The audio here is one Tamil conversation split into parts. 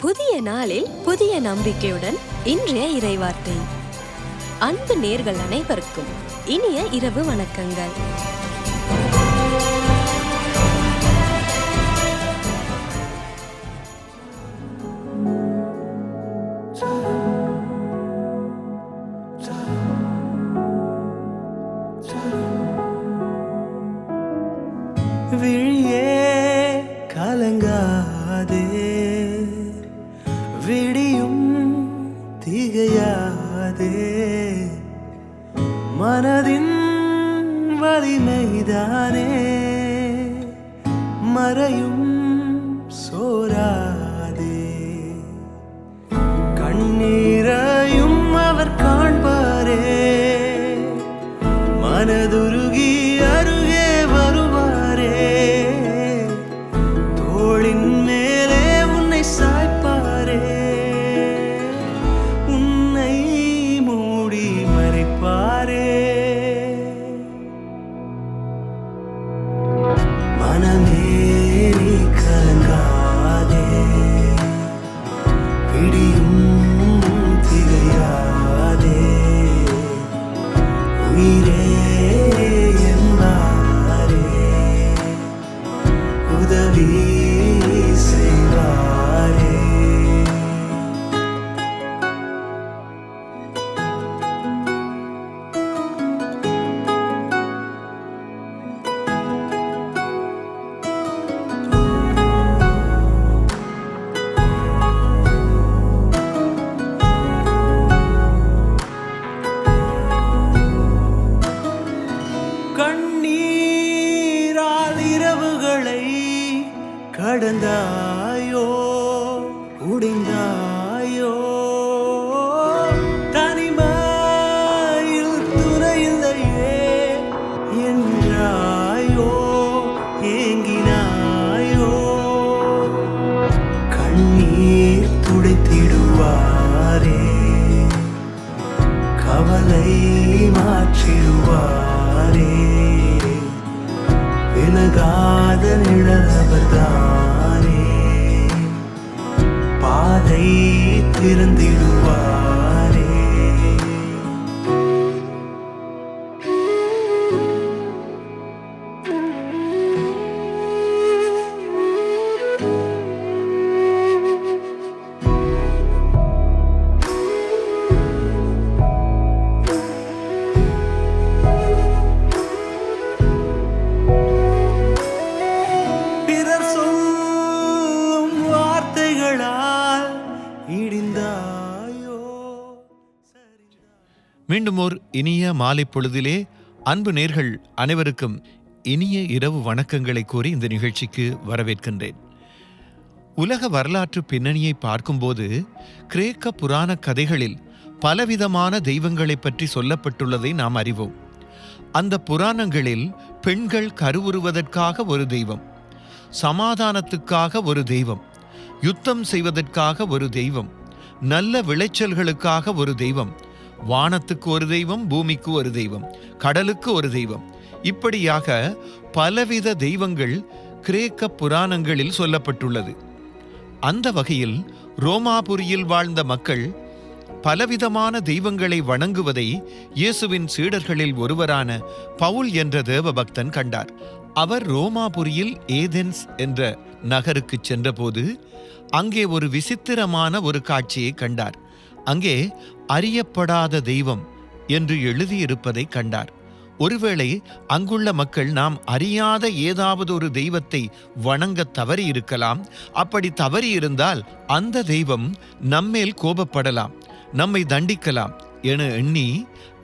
புதிய நாளில் புதிய நம்பிக்கையுடன் இன்றைய இறைவார்த்தை. அன்பு நேர்கள் அனைவருக்கும் இனிய இரவு வணக்கங்கள். விழியே கலங்காதே, விடியும் திகையாதே, மனதின் வலிமைதானே மறையும் சோராதே. கண்ணீரையும் அவர் காண்பாரே, மனதுருகி அருகே வருவாரே. தோளின் மேலே உன்னை சாய்ப்பாரே, உன்னை மூடி மறைப்பாரே. மனமே நீ கலங்காதே, விடியும் திகையாதே, உயிரே உதவி செய்வாரே. கண்ணீரால் இரவுகளை கடந்தாயோ, உடைந்தாயோ, தனிமையில் துணையில்லையே என்றாயோ, ஏங்கினாயோ. கண்ணீர் துடைத்திடுவாரே, கவலை மாற்றிடுவாரே. விலகாத நிழலவர்தானே, பாதை திறந்திடுவாரே. மீண்டும் ஓர் இனிய மாலை பொழுதிலே அன்பு நேர்கள் அனைவருக்கும் இனிய இரவு வணக்கங்களை கூறி இந்த நிகழ்ச்சிக்கு வரவேற்கின்றேன். உலக வரலாற்று பின்னணியை பார்க்கும்போது கிரேக்க புராண கதைகளில் பலவிதமான தெய்வங்களை பற்றி சொல்லப்பட்டுள்ளதை நாம் அறிவோம். அந்த புராணங்களில் பெண்கள் கருவுறுவதற்காக ஒரு தெய்வம், சமாதானத்துக்காக ஒரு தெய்வம், யுத்தம் செய்வதற்காக ஒரு தெய்வம், நல்ல விளைச்சல்களுக்காக ஒரு தெய்வம், வானத்துக்கு ஒரு தெய்வம், பூமிக்கு ஒரு தெய்வம், கடலுக்கு ஒரு தெய்வம், இப்படியாக பலவித தெய்வங்கள் கிரேக்க புராணங்களில் சொல்லப்பட்டுள்ளது. அந்த வகையில் ரோமாபுரியில் வாழ்ந்த மக்கள் பலவிதமான தெய்வங்களை வணங்குவதை இயேசுவின் சீடர்களில் ஒருவரான பவுல் என்ற தேவபக்தன் கண்டார். அவர் ரோமாபுரியில் ஏதென்ஸ் என்ற நகருக்கு சென்றபோது அங்கே ஒரு விசித்திரமான ஒரு காட்சியை கண்டார். அங்கே அறியப்படாத தெய்வம் என்று எழுதியிருப்பதை கண்டார். ஒருவேளை அங்குள்ள மக்கள் நாம் அறியாத ஏதாவது ஒரு தெய்வத்தை வணங்க தவறி இருக்கலாம். அப்படி தவறி இருந்தால் அந்த தெய்வம் நம்மேல் கோபப்படலாம், நம்மை தண்டிக்கலாம் என எண்ணி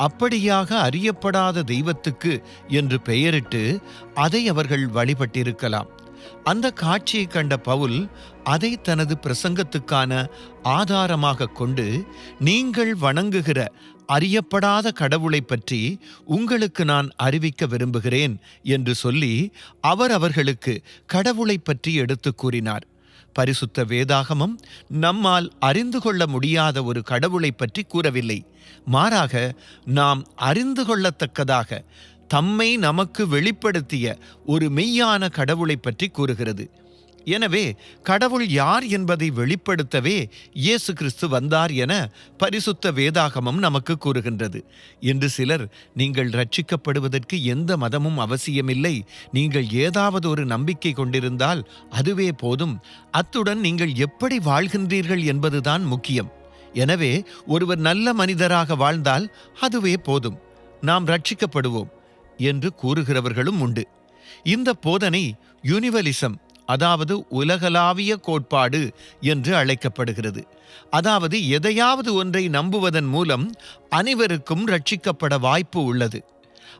அப்படியாக அறியப்படாத தெய்வத்துக்கு என்று பெயரிட்டு அதை அவர்கள் வழிபட்டிருக்கலாம். அந்த காட்சியை கண்ட பவுல் அதை தனது பிரசங்கத்துக்கான ஆதாரமாக கொண்டு, நீங்கள் வணங்குகிற அறியப்படாத கடவுளை பற்றி உங்களுக்கு நான் அறிவிக்க விரும்புகிறேன் என்று சொல்லி அவர்களுக்கு கடவுளை பற்றி எடுத்து கூறினார். பரிசுத்த வேதாகமம் நம்மால் அறிந்து கொள்ள முடியாத ஒரு கடவுளை பற்றி கூறவில்லை. மாறாக நாம் அறிந்து கொள்ளத்தக்கதாக தம்மை நமக்கு வெளிப்படுத்திய ஒரு மெய்யான கடவுளை பற்றி கூறுகிறது. எனவே கடவுள் யார் என்பதை வெளிப்படுத்தவே இயேசு கிறிஸ்து வந்தார் என பரிசுத்த வேதாகமம் நமக்கு கூறுகின்றது. இன்று சிலர், நீங்கள் ரட்சிக்கப்படுவதற்கு எந்த மதமும் அவசியமில்லை, நீங்கள் ஏதாவது ஒரு நம்பிக்கை கொண்டிருந்தால் அதுவே போதும், அத்துடன் நீங்கள் எப்படி வாழ்கின்றீர்கள் என்பதுதான் முக்கியம், எனவே ஒருவர் நல்ல மனிதராக வாழ்ந்தால் அதுவே போதும், நாம் ரட்சிக்கப்படுவோம் என்று கூறுகிறவர்களும் உண்டு. இந்த போதனை யூனிவலிசம், அதாவது உலகளாவிய கோட்பாடு என்று அழைக்கப்படுகிறது. அதாவது எதையாவது ஒன்றை நம்புவதன் மூலம் அனைவருக்கும் ரட்சிக்கப்பட வாய்ப்பு உள்ளது.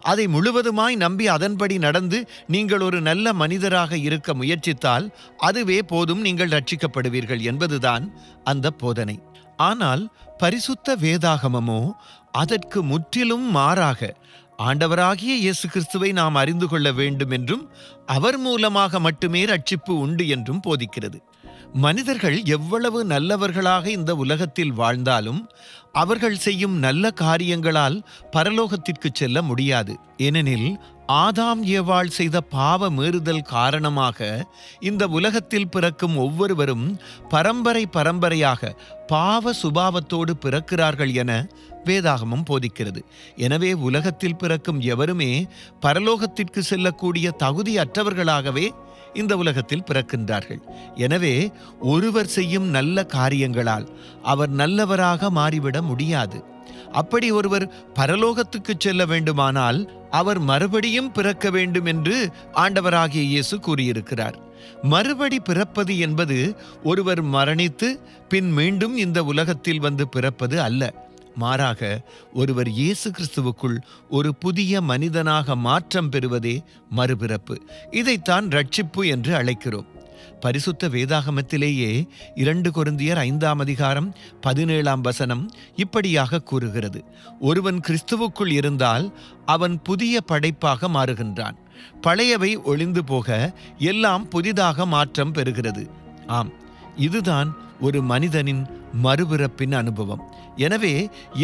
அதை முழுவதுமாய் நம்பி அதன்படி நடந்து நீங்கள் ஒரு நல்ல மனிதராக இருக்க முயற்சித்தால் அதுவே போதும், நீங்கள் ரட்சிக்கப்படுவீர்கள் என்பதுதான் அந்த போதனை. ஆனால் பரிசுத்த வேதாகமமோ அதற்கு முற்றிலும் மாறாக ஆண்டவராகிய இயேசு கிறிஸ்துவை நாம் அறிந்து கொள்ள வேண்டும் என்றும் அவர் மூலமாக மட்டுமே ரட்சிப்பு உண்டு என்றும் போதிக்கிறது. மனிதர்கள் எவ்வளவு நல்லவர்களாக இந்த உலகத்தில் வாழ்ந்தாலும் அவர்கள் செய்யும் நல்ல காரியங்களால் பரலோகத்திற்கு செல்ல முடியாது. ஏனெனில் ஆதாம் ஏவாள் செய்த பாவ மீறுதல் காரணமாக இந்த உலகத்தில் பிறக்கும் ஒவ்வொருவரும் பரம்பரையாக பாவ சுபாவத்தோடு பிறக்கிறார்கள் என வேதாகமம் போதிக்கிறது. எனவே உலகத்தில் பிறக்கும் எவருமே பரலோகத்திற்கு செல்லக்கூடிய தகுதியற்றவர்களாகவே இந்த உலகத்தில் பிறக்கின்றார்கள். எனவே ஒருவர் செய்யும் நல்ல காரியங்களால் அவர் நல்லவராக மாறிவிட முடியாது. அப்படி ஒருவர் பரலோகத்துக்கு செல்ல வேண்டுமானால் அவர் மறுபடியும் பிறக்க வேண்டும் என்று ஆண்டவராகிய இயேசு கூறியிருக்கிறார். மறுபடி பிறப்பது என்பது ஒருவர் மரணித்து பின் மீண்டும் இந்த உலகத்தில் வந்து பிறப்பது அல்ல. மாறாக ஒருவர் இயேசு கிறிஸ்துவுக்குள் ஒரு புதிய மனிதனாக மாற்றம் பெறுவதே மறுபிறப்பு. இதைத்தான் ரட்சிப்பு என்று அழைக்கிறோம். பரிசுத்த வேதாகமத்திலேயே 2 கொரிந்தியர் 5:17 இப்படியாக கூறுகிறது: ஒருவன் கிறிஸ்துவுக்குள் இருந்தால் அவன் புதிய படைப்பாக மாறுகின்றான், பழையவை ஒளிந்து போக எல்லாம் புதிதாக மாற்றம் பெறுகிறது. ஆம், இதுதான் ஒரு மனிதனின் மறுபிறப்பின் அனுபவம். எனவே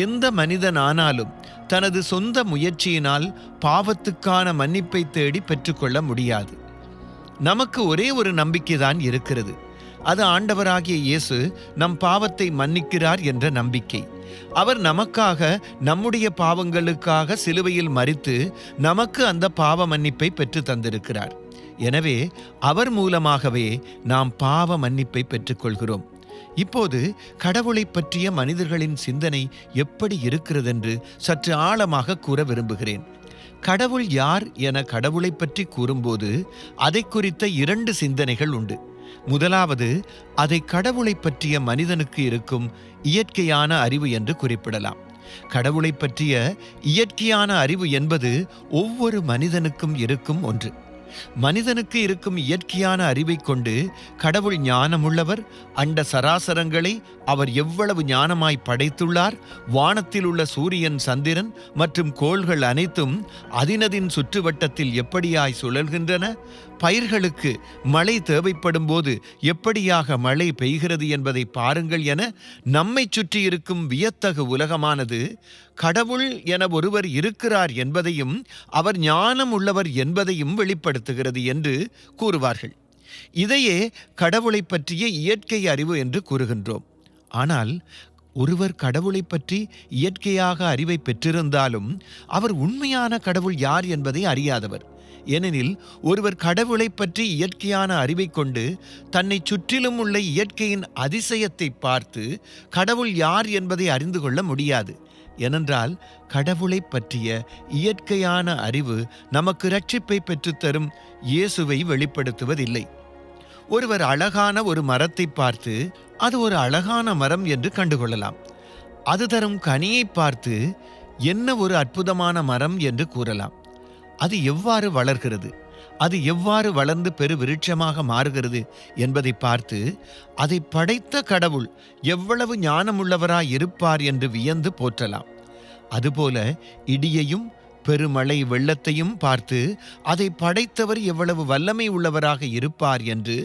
எந்த மனிதன் ஆனாலும் தனது சொந்த முயற்சியினால் பாவத்துக்கான மன்னிப்பை தேடி பெற்றுக்கொள்ள முடியாது. நமக்கு ஒரே ஒரு நம்பிக்கைதான் இருக்கிறது. அது ஆண்டவராகிய இயேசு நம் பாவத்தை மன்னிக்கிறார் என்ற நம்பிக்கை. அவர் நமக்காக, நம்முடைய பாவங்களுக்காக சிலுவையில் மரித்து நமக்கு அந்த பாவ மன்னிப்பை பெற்று தந்திருக்கிறார். எனவே அவர் மூலமாகவே நாம் பாவ மன்னிப்பை பெற்றுக்கொள்கிறோம். இப்போது கடவுளை பற்றிய மனிதர்களின் சிந்தனை எப்படி இருக்கிறதென்று சற்று ஆழமாக கூற விரும்புகிறேன். கடவுள் யார் என கடவுளை பற்றி கூறும்போது அதை குறித்த 2 சிந்தனைகள் உண்டு. முதலாவது, அதை கடவுளை பற்றிய மனிதனுக்கு இருக்கும் இயற்கையான அறிவு என்று குறிப்பிடலாம். கடவுளை பற்றிய இயற்கையான அறிவு என்பது ஒவ்வொரு மனிதனுக்கும் இருக்கும் ஒன்று. மனிதனுக்கு இருக்கும் இயற்கையான அறிவை கொண்டு கடவுள் ஞானமுள்ளவர், அண்ட சராசரங்களை அவர் எவ்வளவு ஞானமாய் படைத்துள்ளார், வானத்தில் உள்ள சூரியன், சந்திரன் மற்றும் கோள்கள் அனைத்தும் அதினதின் சுற்றுவட்டத்தில் எப்படியாய் சுழல்கின்றன, பயிர்களுக்கு மழை தேவைப்படும் போது எப்படியாக மழை பெய்கிறது என்பதை பாருங்கள் என நம்மை சுற்றி இருக்கும் வியத்தகு உலகமானது கடவுள் என ஒருவர் இருக்கிறார் என்பதையும் அவர் ஞானம் உள்ளவர் என்பதையும் வெளிப்படுத்துகிறது என்று கூறுவார்கள். இதையே கடவுளை பற்றிய இயற்கை அறிவு என்று கூறுகின்றோம். ஆனால் ஒருவர் கடவுளை பற்றி இயற்கையாக அறிவை பெற்றிருந்தாலும் அவர் உண்மையான கடவுள் யார் என்பதை அறியாதவர். ஏனெனில் ஒருவர் கடவுளை பற்றி இயற்கையான அறிவை கொண்டு தன்னை சுற்றிலும் உள்ள இயற்கையின் அதிசயத்தை பார்த்து கடவுள் யார் என்பதை அறிந்து கொள்ள முடியாது. ஏனென்றால் கடவுளை பற்றிய இயற்கையான அறிவு நமக்கு இரட்சிப்பை பெற்றுத்தரும் இயேசுவை வெளிப்படுத்துவதில்லை. ஒருவர் அழகான ஒரு மரத்தை பார்த்து அது ஒரு அழகான மரம் என்று கண்டுகொள்ளலாம். அது தரும் கனியை பார்த்து என்ன ஒரு அற்புதமான மரம் என்று கூறலாம். அது எவ்வாறு வளர்கிறது, அது எவ்வாறு வளர்ந்து பெரு விருட்சமாக மாறுகிறது என்பதை பார்த்து அதை படைத்த கடவுள் எவ்வளவு ஞானமுள்ளவராய் இருப்பார் என்று வியந்து போற்றலாம். அதுபோல இடியையும் பெருமழை வெள்ளத்தையும் பார்த்து அதை படைத்தவர் எவ்வளவு வல்லமை உள்ளவராக இருப்பார் என்று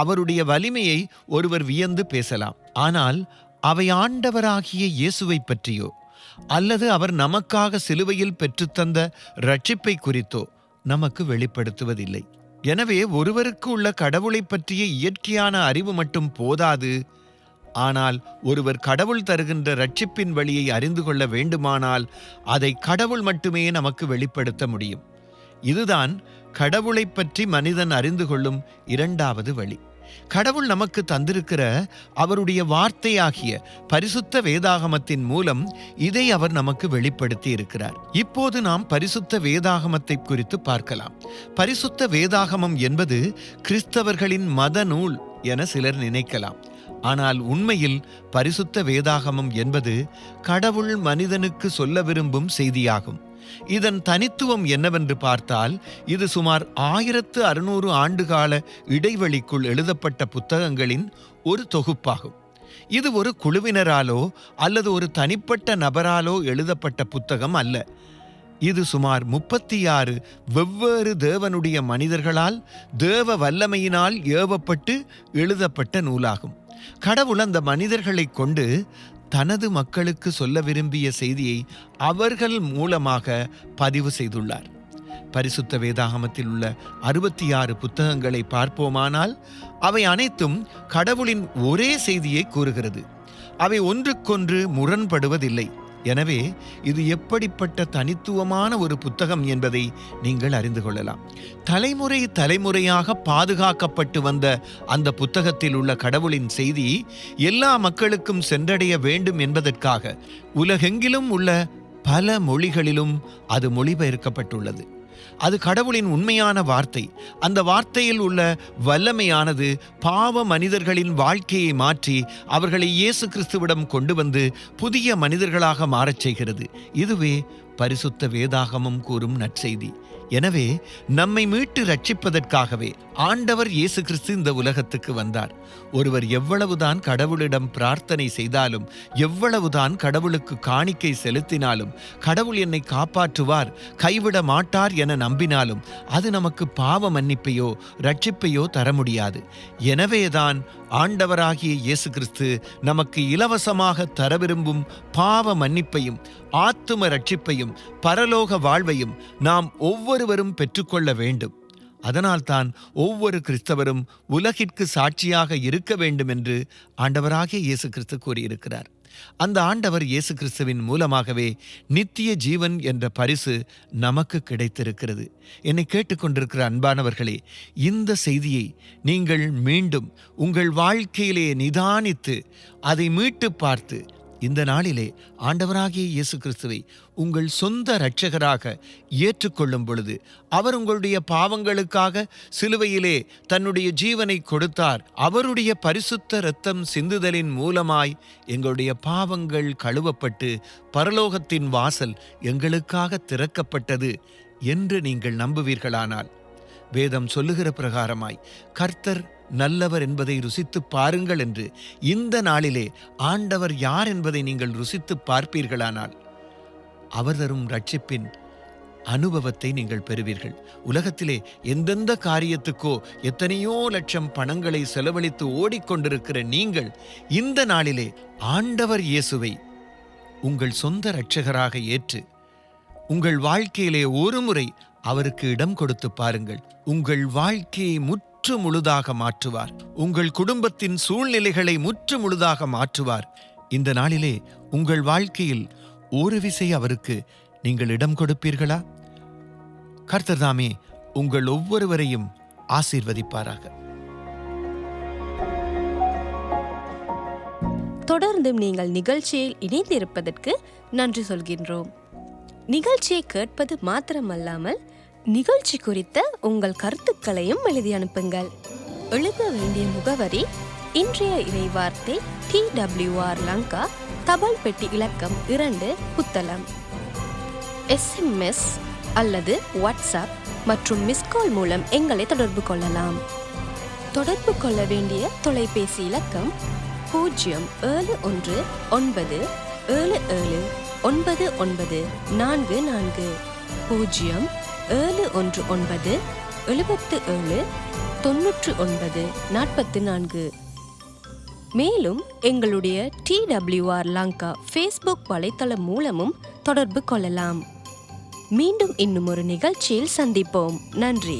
அவருடைய வலிமையை ஒருவர் வியந்து பேசலாம். ஆனால் அவை ஆண்டவராகிய இயேசுவை பற்றியோ அல்லது அவர் நமக்காக சிலுவையில் பெற்றுத்தந்த இரட்சிப்பை குறித்தோ நமக்கு வெளிப்படுத்துவதில்லை. எனவே ஒருவருக்கு உள்ள கடவுளை பற்றிய இயற்கையான அறிவு மட்டும் போதாது. ஆனால் ஒருவர் கடவுள் தருகின்ற இரட்சிப்பின் வழியை அறிந்து கொள்ள வேண்டுமானால் அதை கடவுள் மட்டுமே நமக்கு வெளிப்படுத்த முடியும். இதுதான் கடவுளை பற்றி மனிதன் அறிந்து கொள்ளும் இரண்டாவது வழி. கடவுள் நமக்கு தந்திருக்கிற அவருடைய வார்த்தையாகிய பரிசுத்த வேதாகமத்தின் மூலம் இதை அவர் நமக்கு வெளிப்படுத்தி இருக்கிறார். இப்போது நாம் பரிசுத்த வேதாகமத்தை குறித்து பார்க்கலாம். பரிசுத்த வேதாகமம் என்பது கிறிஸ்தவர்களின் மத நூல் என சிலர் நினைக்கலாம். ஆனால் உண்மையில் பரிசுத்த வேதாகமம் என்பது கடவுள் மனிதனுக்கு சொல்ல விரும்பும் செய்தியாகும். இதன் தனித்துவம் என்னவென்று பார்த்தால், இது சுமார் 1600 ஆண்டுகால இடைவெளிக்குள் எழுதப்பட்ட புத்தகங்களின் ஒரு தொகுப்பாகும். இது ஒரு குழுவினராலோ அல்லது ஒரு தனிப்பட்ட நபராலோ எழுதப்பட்ட புத்தகம் அல்ல. இது சுமார் 36 வெவ்வேறு தேவனுடைய மனிதர்களால் தேவ வல்லமையினால் ஏவப்பட்டு எழுதப்பட்ட நூலாகும். கடவுள் அந்த மனிதர்களை கொண்டு தனது மக்களுக்கு சொல்ல விரும்பிய செய்தியை அவர்கள் மூலமாக பதிவு செய்துள்ளார். பரிசுத்த வேதாகமத்தில் உள்ள 66 புத்தகங்களை பார்ப்போமானால் அவை அனைத்தும் கடவுளின் ஒரே செய்தியை கூறுகிறது. அவை ஒன்றுக்கொன்று முரண்படுவதில்லை. எனவே இது எப்படிப்பட்ட தனித்துவமான ஒரு புத்தகம் என்பதை நீங்கள் அறிந்து கொள்ளலாம். தலைமுறை தலைமுறையாக பாதுகாக்கப்பட்டு வந்த அந்த புத்தகத்தில் உள்ள கடவுளின் செய்தி எல்லா மக்களுக்கும் சென்றடைய வேண்டும் என்பதற்காக உலகெங்கிலும் உள்ள பல மொழிகளிலும் அது மொழிபெயர்க்கப்பட்டுள்ளது. அது கடவுளின் உண்மையான வார்த்தை. அந்த வார்த்தையில் உள்ள வல்லமையானது பாவ மனிதர்களின் வாழ்க்கையை மாற்றி அவர்களை இயேசு கிறிஸ்துவிடம் கொண்டு வந்து புதிய மனிதர்களாக மாறச் செய்கிறது. இதுவே பரிசுத்த வேதாகமம் கூறும் நற்செய்தி. எனவே நம்மை மீட்டு ரட்சிப்பதற்காகவே ஆண்டவர் இயேசு கிறிஸ்து இந்த உலகத்துக்கு வந்தார். ஒருவர் எவ்வளவுதான் கடவுளிடம் பிரார்த்தனை செய்தாலும், எவ்வளவுதான் கடவுளுக்கு காணிக்கை செலுத்தினாலும், கடவுள் என்னை காப்பாற்றுவார், கைவிட மாட்டார் என நம்பினாலும் அது நமக்கு பாவ மன்னிப்பையோ ரட்சிப்பையோ தர முடியாது. எனவேதான் ஆண்டவராகிய இயேசு கிறிஸ்து நமக்கு இலவசமாக தர விரும்பும் பாவ மன்னிப்பையும் ஆத்தும ரட்சிப்பையும் பரலோக வாழ்வையும் நாம் ஒவ்வொருவரும் பெற்றுக்கொள்ள வேண்டும். அதனால்தான் ஒவ்வொரு கிறிஸ்தவரும் உலகிற்கு சாட்சியாக இருக்க வேண்டும் என்று ஆண்டவராகிய இயேசு கிறிஸ்து கூறியிருக்கிறார். அந்த ஆண்டவர் இயேசு கிறிஸ்துவின் மூலமாகவே நித்திய ஜீவன் என்ற பரிசு நமக்கு கிடைத்திருக்கிறது. என்னை கேட்டுக்கொண்டிருக்கிற அன்பானவர்களே, இந்த செய்தியை நீங்கள் மீண்டும் உங்கள் வாழ்க்கையிலே நிதானித்து அதை மீட்டு பார்த்து இந்த நாளிலே ஆண்டவராகிய இயேசு கிறிஸ்துவை உங்கள் சொந்த இரட்சகராக ஏற்றுக்கொள்ளும் பொழுது அவர் உங்களுடைய பாவங்களுக்காக சிலுவையிலே தன்னுடைய ஜீவனை கொடுத்தார். அவருடைய பரிசுத்த இரத்தம் சிந்துதலின் மூலமாய் எங்களுடைய பாவங்கள் கழுவப்பட்டு பரலோகத்தின் வாசல் எங்களுக்காக திறக்கப்பட்டது என்று நீங்கள் நம்புவீர்களானால், வேதம் சொல்லுகிற பிரகாரமாய் கர்த்தர் நல்லவர் என்பதை ருசித்து பாருங்கள் என்று இந்த நாளிலே ஆண்டவர் யார் என்பதை நீங்கள் ருசித்து பார்ப்பீர்களானால் அவர் தரும் ரட்சிப்பின் அனுபவத்தை நீங்கள் பெறுவீர்கள். உலகத்திலே எந்தெந்த காரியத்துக்கோ எத்தனையோ லட்சம் பணங்களை செலவழித்து ஓடிக்கொண்டிருக்கிற நீங்கள் இந்த நாளிலே ஆண்டவர் இயேசுவை உங்கள் சொந்த இரட்சகராக ஏற்று உங்கள் வாழ்க்கையிலே ஒரு முறை அவருக்கு இடம் கொடுத்து பாருங்கள். உங்கள் வாழ்க்கையை முற்று முழுதாக மாற்றுவார். உங்கள் குடும்பத்தின் சூழ்நிலைகளை முற்று முழுதாக மாற்றுவார். இந்த நாளிலே உங்கள் வாழ்க்கையில் ஒரு விசை அவருக்கு நீங்கள் இடம் கொடுப்பீர்களா? கர்த்தர் தாமே உங்கள் ஒவ்வொருவரையும் ஆசீர்வதிப்பாராக. தொடர்ந்தும் நீங்கள் நிகழ்ச்சியில் இணைந்திருப்பதற்கு நன்றி சொல்கின்றோம். நிகழ்ச்சியை கேட்பது மாத்திரமல்லாமல் நிகழ்ச்சி குறித்த உங்கள் கருத்துக்களையும் எழுதி அனுப்புங்கள். எழுத வேண்டிய முகவரி இன்றைய இறைவார்த்தை, TWR லங்கா, தபால் பெட்டி இலக்கம் 2, புத்தளம். SMS அல்லது வாட்ஸ்அப் மற்றும் மிஸ்கால் மூலம் எங்களை தொடர்பு கொள்ளலாம். தொடர்பு கொள்ள வேண்டிய தொலைபேசி இலக்கம் 07177999944 019779944. மேலும் எங்களுடைய TWR லங்கா ஃபேஸ்புக் வலைத்தளம் மூலமும் தொடர்பு கொள்ளலாம். மீண்டும் இன்னும் ஒரு நிகழ்ச்சியில் சந்திப்போம். நன்றி.